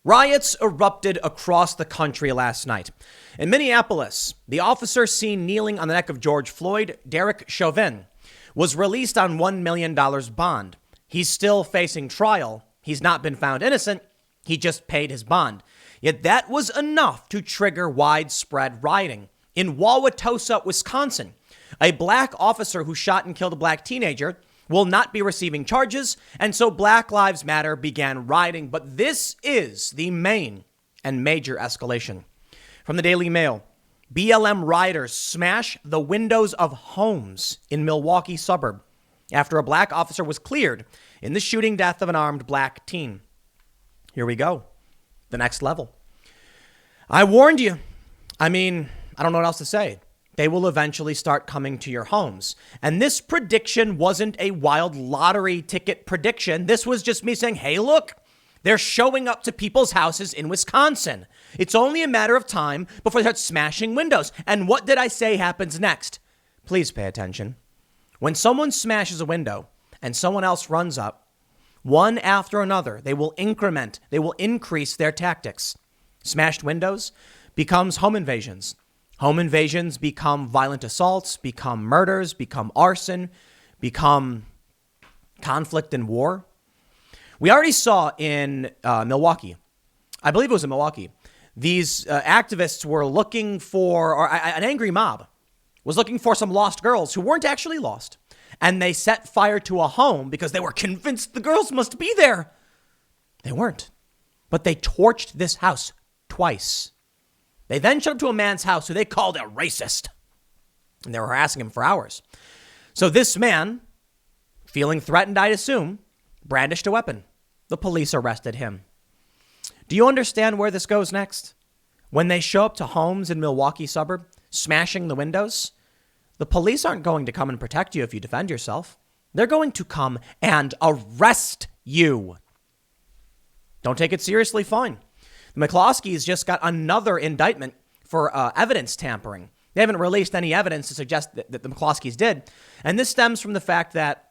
Riots erupted across the country last night. In Minneapolis, the officer seen kneeling on the neck of George Floyd, Derek Chauvin, was released on $1 million bond. He's still facing trial. He's not been found innocent. He just paid his bond. Yet that was enough to trigger widespread rioting. In Wauwatosa, Wisconsin, a black officer who shot and killed a black teenager will not be receiving charges, and so Black Lives Matter began rioting. But this is the main and major escalation. From the Daily Mail, BLM rioters smash the windows of homes in Milwaukee suburb after a black officer was cleared in the shooting death of an armed black teen. Here we go. The next level. I warned you. I don't know what else to say. They will eventually start coming to your homes. And this prediction wasn't a wild lottery ticket prediction. This was just me saying, hey, look, they're showing up to people's houses in Wisconsin. It's only a matter of time before they start smashing windows. And what did I say happens next? Please pay attention. When someone smashes a window and someone else runs up, one after another, they will increase their tactics. Smashed windows becomes home invasions. Home invasions become violent assaults, become murders, become arson, become conflict and war. We already saw in Milwaukee, I believe it was in Milwaukee, these activists were looking for, or an angry mob was looking for some lost girls who weren't actually lost. And they set fire to a home because they were convinced the girls must be there. They weren't. But they torched this house twice. They then showed up to a man's house who they called a racist. And they were harassing him for hours. So this man, feeling threatened, I'd assume, brandished a weapon. The police arrested him. Do you understand where this goes next? When they show up to homes in Milwaukee suburb, smashing the windows, the police aren't going to come and protect you if you defend yourself. They're going to come and arrest you. Don't take it seriously, fine. The McCloskeys just got another indictment for evidence tampering. They haven't released any evidence to suggest that the McCloskeys did. And this stems from the fact that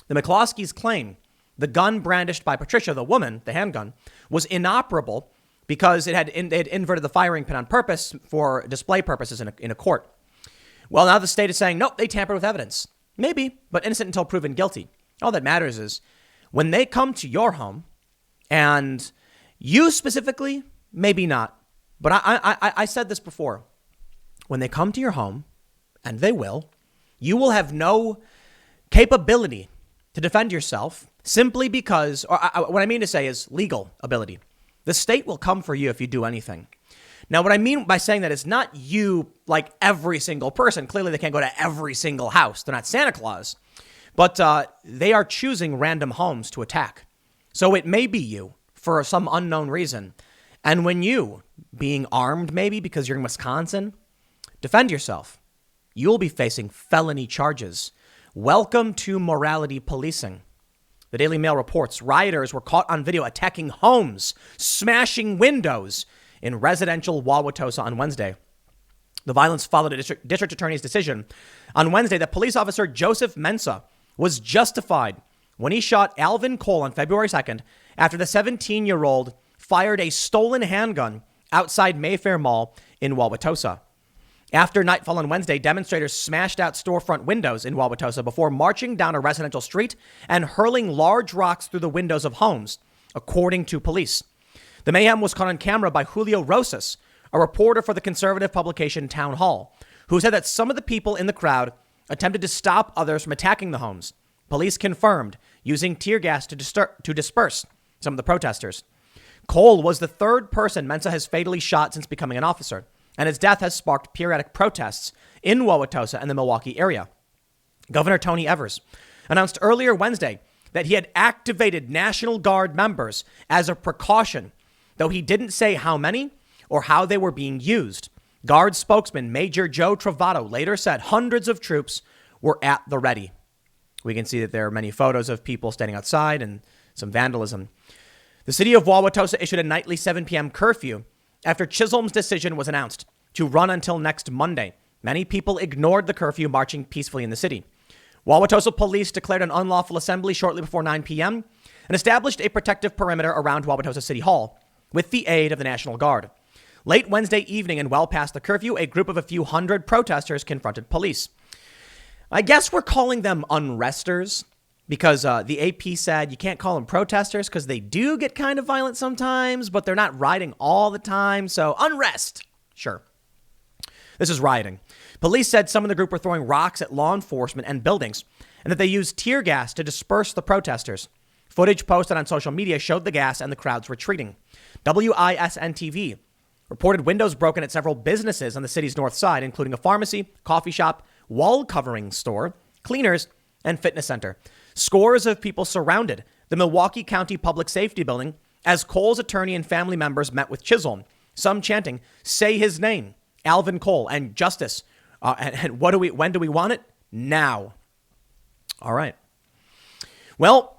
the McCloskeys claim the gun brandished by Patricia, the woman, the handgun, was inoperable because they had inverted the firing pin on purpose for display purposes in a court. Well, now the state is saying, nope, they tampered with evidence. Maybe, but innocent until proven guilty. All that matters is when they come to your home, and you specifically, maybe not, but I said this before. When they come to your home, and they will, you will have no capability to defend yourself simply because, what I mean to say is legal ability. The state will come for you if you do anything. Now, what I mean by saying that is not you, like every single person. Clearly, they can't go to every single house. They're not Santa Claus. But they are choosing random homes to attack. So it may be you for some unknown reason. And when you, being armed maybe because you're in Wisconsin, defend yourself, you'll be facing felony charges. Welcome to morality policing. The Daily Mail reports rioters were caught on video attacking homes, smashing windows in residential Wauwatosa on Wednesday. The violence followed a district attorney's decision on Wednesday that police officer Joseph Mensah was justified when he shot Alvin Cole on February 2nd after the 17-year-old fired a stolen handgun outside Mayfair Mall in Wauwatosa. After nightfall on Wednesday, demonstrators smashed out storefront windows in Wauwatosa before marching down a residential street and hurling large rocks through the windows of homes, according to police. The mayhem was caught on camera by Julio Rosas, a reporter for the conservative publication Town Hall, who said that some of the people in the crowd attempted to stop others from attacking the homes. Police confirmed using tear gas to disperse some of the protesters. Cole was the third person Mensah has fatally shot since becoming an officer, and his death has sparked periodic protests in Wauwatosa and the Milwaukee area. Governor Tony Evers announced earlier Wednesday that he had activated National Guard members as a precaution, though he didn't say how many or how they were being used. Guard spokesman Major Joe Travato later said hundreds of troops were at the ready. We can see that there are many photos of people standing outside and some vandalism. The city of Wauwatosa issued a nightly 7 p.m. curfew after Chisholm's decision was announced to run until next Monday. Many people ignored the curfew, marching peacefully in the city. Wauwatosa police declared an unlawful assembly shortly before 9 p.m. and established a protective perimeter around Wauwatosa City Hall. with the aid of the National Guard. Late Wednesday evening and well past the curfew, a group of a few hundred protesters confronted police. I guess we're calling them unresters because the AP said you can't call them protesters because they do get kind of violent sometimes, but they're not rioting all the time. So unrest. Sure. This is rioting. Police said some of the group were throwing rocks at law enforcement and buildings and that they used tear gas to disperse the protesters. Footage posted on social media showed the gas and the crowds retreating. WISN-TV reported windows broken at several businesses on the city's north side, including a pharmacy, coffee shop, wall covering store, cleaners, and fitness center. Scores of people surrounded the Milwaukee County Public Safety Building as Cole's attorney and family members met with Chisholm, some chanting, "Say his name, Alvin Cole, and justice." And when do we want it? Now. All right. Well,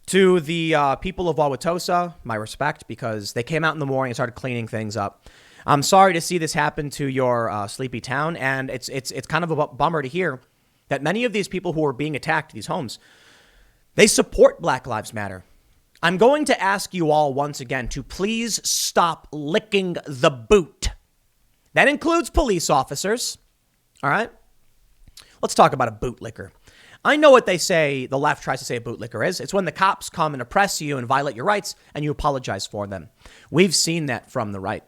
to the people of Wauwatosa, my respect, because they came out in the morning and started cleaning things up. I'm sorry to see this happen to your sleepy town, and it's kind of a bummer to hear that many of these people who are being attacked, these homes, they support Black Lives Matter. I'm going to ask you all once again to please stop licking the boot. That includes police officers. All right? Let's talk about a bootlicker. I know what they say, the left tries to say a bootlicker is. It's when the cops come and oppress you and violate your rights and you apologize for them. We've seen that from the right.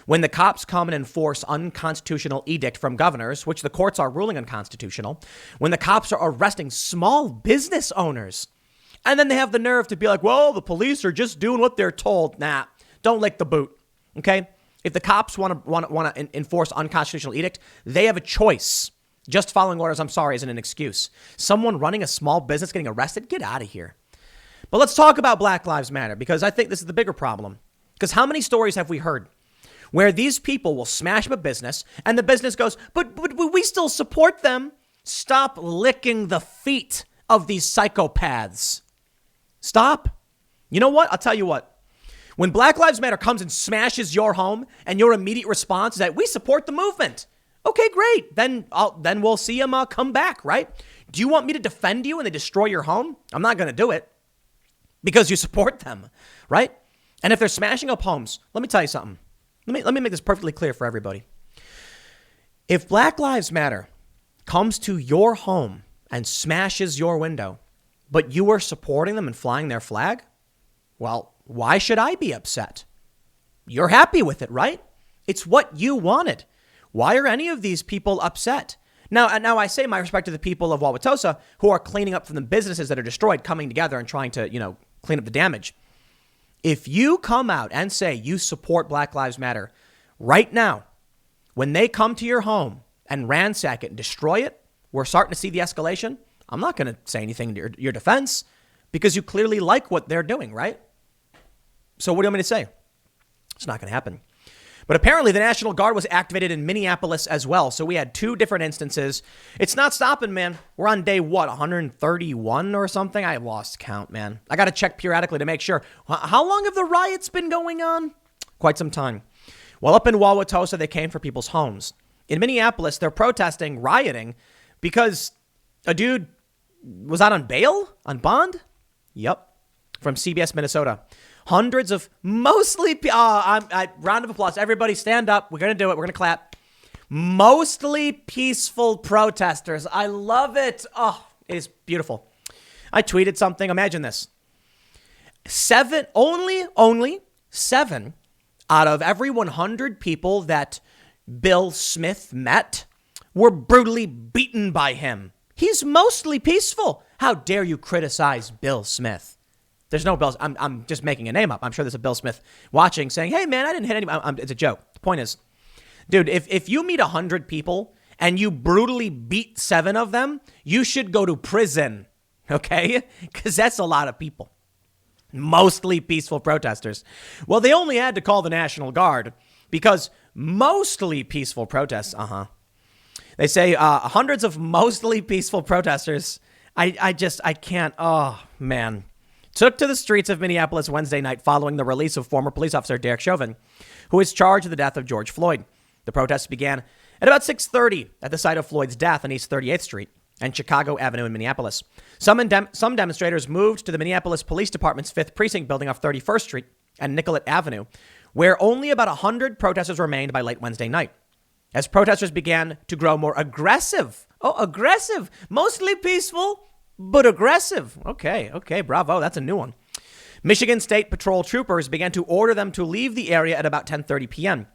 When the cops come and enforce unconstitutional edict from governors, which the courts are ruling unconstitutional, when the cops are arresting small business owners, and then they have the nerve to be like, well, the police are just doing what they're told. Nah, don't lick the boot, okay? If the cops want to enforce unconstitutional edict, they have a choice. Just following orders, I'm sorry, isn't an excuse. Someone running a small business getting arrested, get out of here. But let's talk about Black Lives Matter, because I think this is the bigger problem. Because how many stories have we heard where these people will smash up a business and the business goes, but we still support them. Stop licking the feet of these psychopaths. Stop. You know what? I'll tell you what. When Black Lives Matter comes and smashes your home and your immediate response is that we support the movement. Okay, great. Then we'll see them come back, right? Do you want me to defend you when they destroy your home? I'm not going to do it because you support them, right? And if they're smashing up homes, let me tell you something. Let me make this perfectly clear for everybody. If Black Lives Matter comes to your home and smashes your window, but you are supporting them and flying their flag, well, why should I be upset? You're happy with it, right? It's what you wanted. Why are any of these people upset? Now I say my respect to the people of Wauwatosa who are cleaning up from the businesses that are destroyed, coming together and trying to, clean up the damage. If you come out and say you support Black Lives Matter right now, when they come to your home and ransack it and destroy it, we're starting to see the escalation. I'm not going to say anything to your defense because you clearly like what they're doing, right? So what do you want me to say? It's not going to happen. But apparently the National Guard was activated in Minneapolis as well. So we had two different instances. It's not stopping, man. We're on day, 131 or something? I lost count, man. I got to check periodically to make sure. How long have the riots been going on? Quite some time. Well, up in Wauwatosa, they came for people's homes. In Minneapolis, they're protesting, rioting, because a dude was out on bail, on bond? Yep. From CBS, Minnesota. Hundreds of mostly, round of applause. Everybody stand up. We're going to do it. We're going to clap. Mostly peaceful protesters. I love it. Oh, it is beautiful. I tweeted something. Imagine this. Only 7 out of every 100 people that Bill Smith met were brutally beaten by him. He's mostly peaceful. How dare you criticize Bill Smith? There's no Bill. I'm just making a name up. I'm sure there's a Bill Smith watching saying, hey, man, I didn't hit anybody. It's a joke. The point is, dude, if you meet 100 people and you brutally beat 7 of them, you should go to prison. OK, because that's a lot of people. Mostly peaceful protesters. Well, they only had to call the National Guard because mostly peaceful protests. They say hundreds of mostly peaceful protesters. I can't. Oh, man. Took to the streets of Minneapolis Wednesday night following the release of former police officer Derek Chauvin, who is charged with the death of George Floyd. The protests began at about 6:30 at the site of Floyd's death on East 38th Street and Chicago Avenue in Minneapolis. Some demonstrators moved to the Minneapolis Police Department's 5th Precinct building off 31st Street and Nicollet Avenue, where only about 100 protesters remained by late Wednesday night. As protesters began to grow more aggressive. Oh, aggressive. Mostly peaceful, but aggressive. Okay, bravo. That's a new one. Michigan State Patrol troopers began to order them to leave the area at about 10:30 p.m.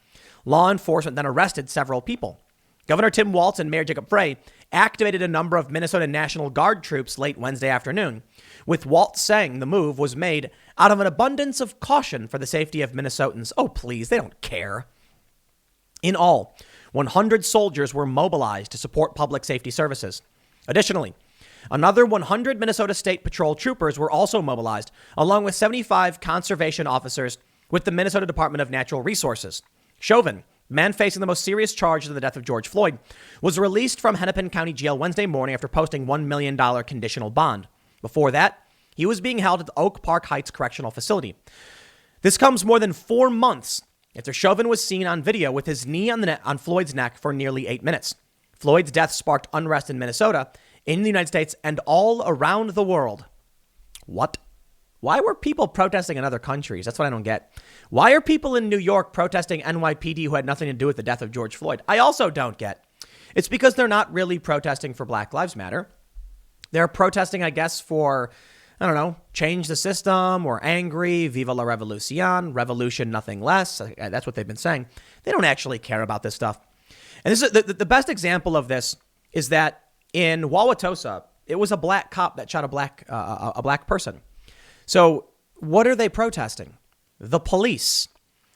Law enforcement then arrested several people. Governor Tim Walz and Mayor Jacob Frey activated a number of Minnesota National Guard troops late Wednesday afternoon, with Walz saying the move was made out of an abundance of caution for the safety of Minnesotans. Oh, please, they don't care. In all, 100 soldiers were mobilized to support public safety services. Additionally, another 100 Minnesota State Patrol troopers were also mobilized, along with 75 conservation officers with the Minnesota Department of Natural Resources. Chauvin, man facing the most serious charges of the death of George Floyd, was released from Hennepin County Jail Wednesday morning after posting $1 million conditional bond. Before that, he was being held at the Oak Park Heights Correctional Facility. This comes more than 4 months after Chauvin was seen on video with his knee on Floyd's neck for nearly 8 minutes. Floyd's death sparked unrest in Minnesota, in the United States, and all around the world. What? Why were people protesting in other countries? That's what I don't get. Why are people in New York protesting NYPD who had nothing to do with the death of George Floyd? I also don't get. It's because they're not really protesting for Black Lives Matter. They're protesting, I guess, for, I don't know, change the system, or angry, viva la revolution, revolution, nothing less. That's what they've been saying. They don't actually care about this stuff. And this is the best example of this is that in Wauwatosa, it was a black cop that shot a black person. So what are they protesting? The police.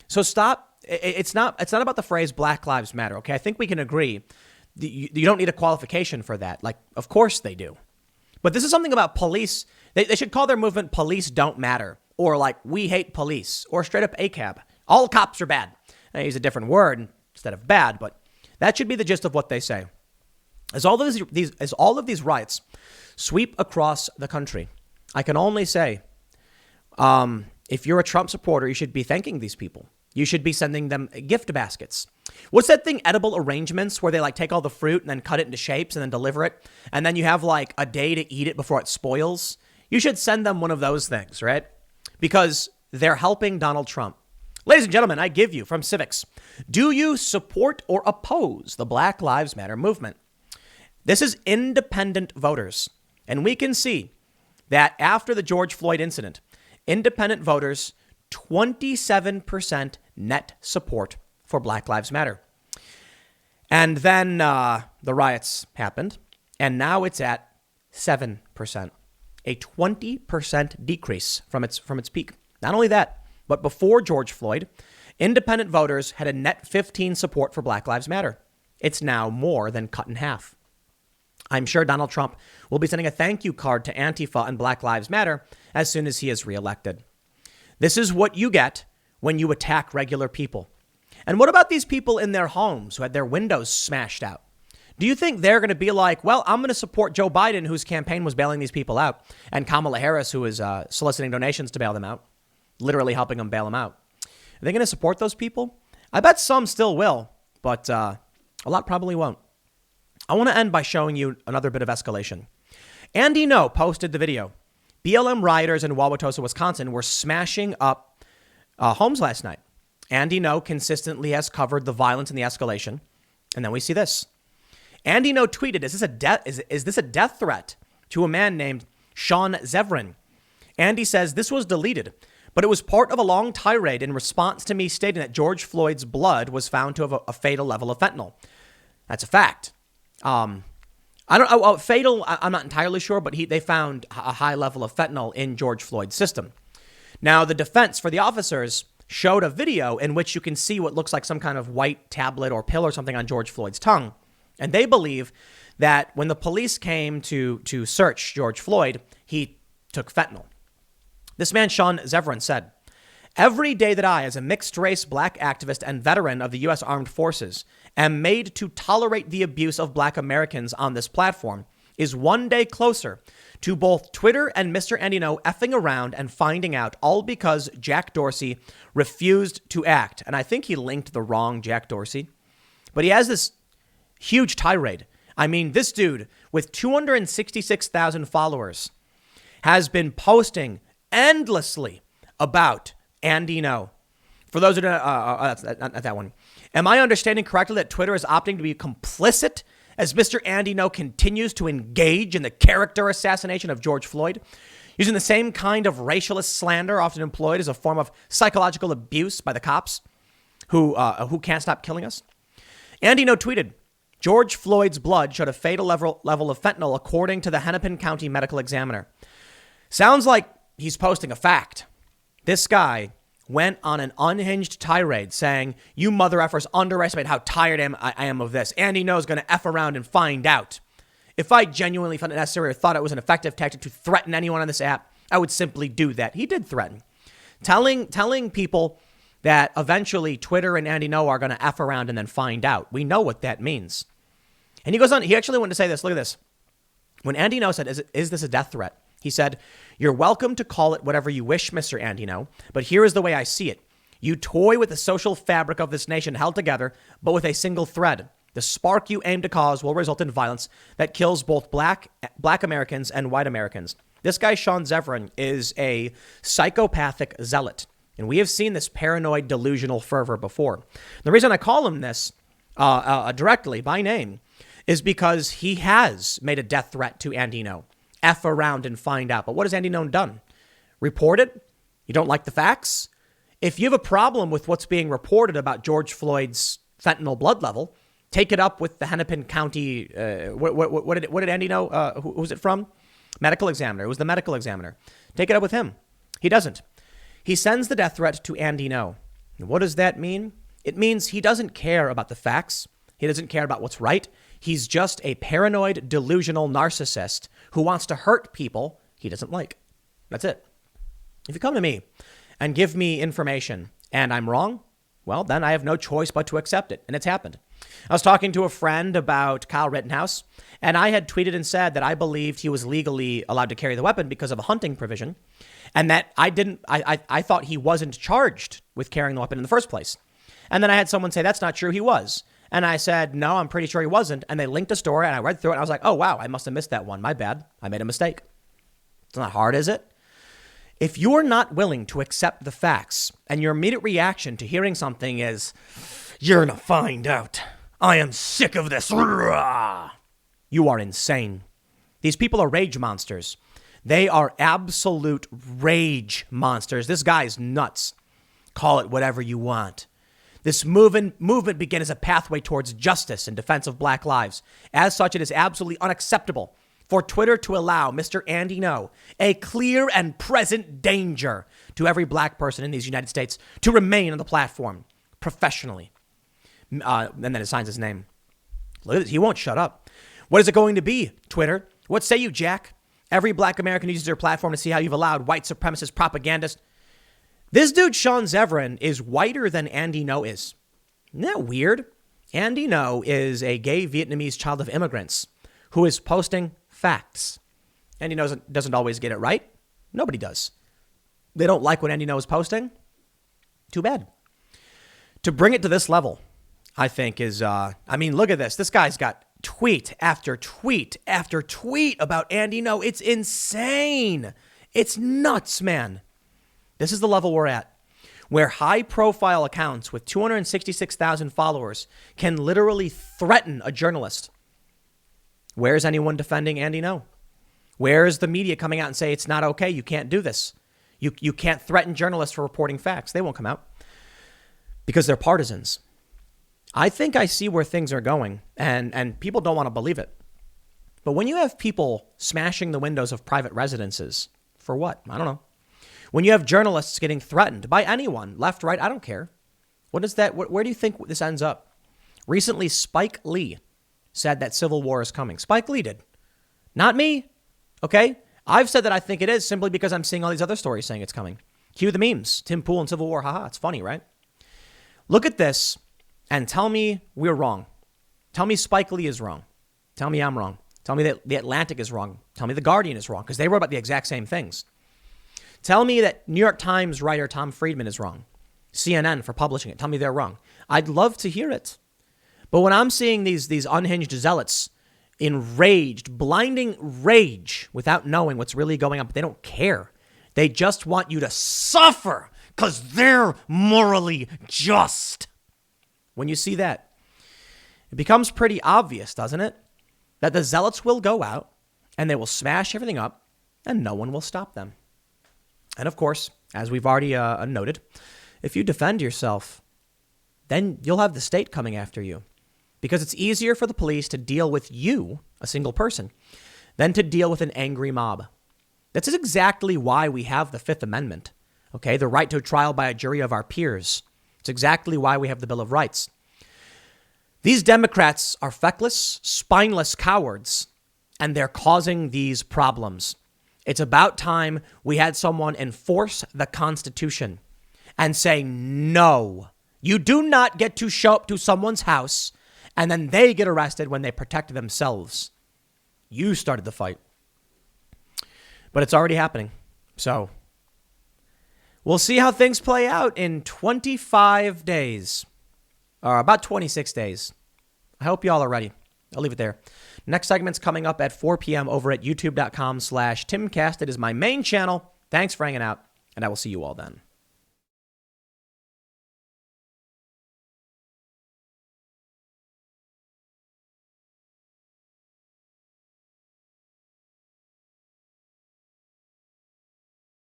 So stop. It's not about the phrase Black Lives Matter. OK, I think we can agree. You don't need a qualification for that. Like, of course they do. But this is something about police. They should call their movement Police Don't Matter, or like We Hate Police, or straight up ACAB. All cops are bad. I use a different word instead of bad, but that should be the gist of what they say. As all of these riots sweep across the country, I can only say, if you're a Trump supporter, you should be thanking these people. You should be sending them gift baskets. What's that thing? Edible arrangements, where they like take all the fruit and then cut it into shapes and then deliver it. And then you have like a day to eat it before it spoils. You should send them one of those things, right? Because they're helping Donald Trump. Ladies and gentlemen, I give you from Civics. Do you support or oppose the Black Lives Matter movement? This is independent voters. And we can see that after the George Floyd incident, independent voters, 27% net support for Black Lives Matter. And then the riots happened, and now it's at 7%, a 20% decrease from its peak. Not only that, but before George Floyd, independent voters had a net 15 support for Black Lives Matter. It's now more than cut in half. I'm sure Donald Trump will be sending a thank you card to Antifa and Black Lives Matter as soon as he is reelected. This is what you get when you attack regular people. And what about these people in their homes who had their windows smashed out? Do you think they're going to be like, well, I'm going to support Joe Biden, whose campaign was bailing these people out, and Kamala Harris, who is soliciting donations to bail them out, literally helping them bail them out? Are they going to support those people? I bet some still will, but a lot probably won't. I want to end by showing you another bit of escalation. Andy No posted the video. BLM rioters in Wauwatosa, Wisconsin were smashing up homes last night. Andy No consistently has covered the violence and the escalation. And then we see this. Andy No tweeted, is this a death threat to a man named Sean Zevrin? Andy says this was deleted, but it was part of a long tirade in response to me stating that George Floyd's blood was found to have a fatal level of fentanyl. That's a fact. Fatal, I'm not entirely sure, but they found a high level of fentanyl in George Floyd's system. Now, the defense for the officers showed a video in which you can see what looks like some kind of white tablet or pill or something on George Floyd's tongue. And they believe that when the police came to search George Floyd, he took fentanyl. This man, Sean Zevrin, said, "Every day that I, as a mixed race black activist and veteran of the U.S. Armed Forces, am made to tolerate the abuse of black Americans on this platform is one day closer to both Twitter and Mr. Andy No effing around and finding out, all because Jack Dorsey refused to act." And I think he linked the wrong Jack Dorsey. But he has this huge tirade. I mean, this dude with 266,000 followers has been posting endlessly about Andy No For those who don't, that's not that one. Am I understanding correctly that Twitter is opting to be complicit as Mr. Andy Ngo continues to engage in the character assassination of George Floyd, using the same kind of racialist slander often employed as a form of psychological abuse by the cops who can't stop killing us? Andy Ngo tweeted, George Floyd's blood showed a fatal level of fentanyl, according to the Hennepin County Medical Examiner. Sounds like he's posting a fact. This guy went on an unhinged tirade saying, you mother effers underestimate how tired I am of this. Andy Ngo's going to F around and find out. If I genuinely found it necessary or thought it was an effective tactic to threaten anyone on this app, I would simply do that. He did threaten. Telling people that eventually Twitter and Andy Ngo are going to F around and then find out. We know what that means. And he goes on, he actually wanted to say this. Look at this. When Andy Ngo said, is this a death threat? He said, you're welcome to call it whatever you wish, Mr. Andy Ngo, but here is the way I see it. You toy with the social fabric of this nation held together, but with a single thread. The spark you aim to cause will result in violence that kills both black Americans and white Americans. This guy, Sean Zevran, is a psychopathic zealot. And we have seen this paranoid, delusional fervor before. The reason I call him this directly by name is because he has made a death threat to Andy Ngo. F around and find out. But what has Andy Ngo done? Report it? You don't like the facts? If you have a problem with what's being reported about George Floyd's fentanyl blood level, take it up with the Hennepin County. What did Andy Ngo? Who was it from? Medical Examiner. It was the Medical Examiner. Take it up with him. He doesn't. He sends the death threat to Andy Ngo. And what does that mean? It means he doesn't care about the facts. He doesn't care about what's right. He's just a paranoid, delusional narcissist who wants to hurt people he doesn't like. That's it. If you come to me and give me information and I'm wrong, well, then I have no choice but to accept it. And it's happened. I was talking to a friend about Kyle Rittenhouse, and I had tweeted and said that I believed he was legally allowed to carry the weapon because of a hunting provision, and that I thought he wasn't charged with carrying the weapon in the first place. And then I had someone say, that's not true, he was. And I said, no, I'm pretty sure he wasn't. And they linked a story, and I read through it, and I was like, oh, wow, I must have missed that one. My bad. I made a mistake. It's not hard, is it? If you're not willing to accept the facts, and your immediate reaction to hearing something is, you're going to find out. I am sick of this. You are insane. These people are rage monsters. They are absolute rage monsters. This guy's nuts. Call it whatever you want. This movement began as a pathway towards justice and defense of black lives. As such, it is absolutely unacceptable for Twitter to allow Mr. Andy Ngo, a clear and present danger to every black person in these United States, to remain on the platform professionally. And then it signs his name. Look at this. He won't shut up. What is it going to be, Twitter? What say you, Jack? Every black American uses their platform to see how you've allowed white supremacist propagandists. This dude, Sean Zevran, is whiter than Andy Ngo is. Isn't that weird? Andy Ngo is a gay Vietnamese child of immigrants who is posting facts. Andy Ngo doesn't always get it right. Nobody does. They don't like what Andy Ngo is posting. Too bad. To bring it to this level, I think is, look at this. This guy's got tweet after tweet after tweet about Andy Ngo. It's insane. It's nuts, man. This is the level we're at, where high-profile accounts with 266,000 followers can literally threaten a journalist. Where's anyone defending Andy Ngo? Where's the media coming out and say it's not okay? You can't do this. You can't threaten journalists for reporting facts. They won't come out because they're partisans. I think I see where things are going, and people don't want to believe it. But when you have people smashing the windows of private residences, for what? I don't know. When you have journalists getting threatened by anyone, left, right, I don't care. What is that? Where do you think this ends up? Recently, Spike Lee said that civil war is coming. Spike Lee did. Not me. Okay? I've said that I think it is simply because I'm seeing all these other stories saying it's coming. Cue the memes. Tim Pool and Civil War. Haha. It's funny, right? Look at this and tell me we're wrong. Tell me Spike Lee is wrong. Tell me I'm wrong. Tell me that The Atlantic is wrong. Tell me The Guardian is wrong because they wrote about the exact same things. Tell me that New York Times writer Tom Friedman is wrong. CNN for publishing it. Tell me they're wrong. I'd love to hear it. But when I'm seeing these unhinged zealots enraged, blinding rage without knowing what's really going on, but they don't care. They just want you to suffer because they're morally just. When you see that, it becomes pretty obvious, doesn't it? That the zealots will go out and they will smash everything up and no one will stop them. And of course, as we've already noted, if you defend yourself, then you'll have the state coming after you, because it's easier for the police to deal with you, a single person, than to deal with an angry mob. That's exactly why we have the Fifth Amendment, okay? The right to trial by a jury of our peers. It's exactly why we have the Bill of Rights. These Democrats are feckless, spineless cowards, and they're causing these problems. It's about time we had someone enforce the Constitution and say, no, you do not get to show up to someone's house and then they get arrested when they protect themselves. You started the fight. But it's already happening. So we'll see how things play out in 25 days, or about 26 days. I hope you all are ready. I'll leave it there. Next segment's coming up at 4 p.m. over at youtube.com/timcast. It is my main channel. Thanks for hanging out, and I will see you all then.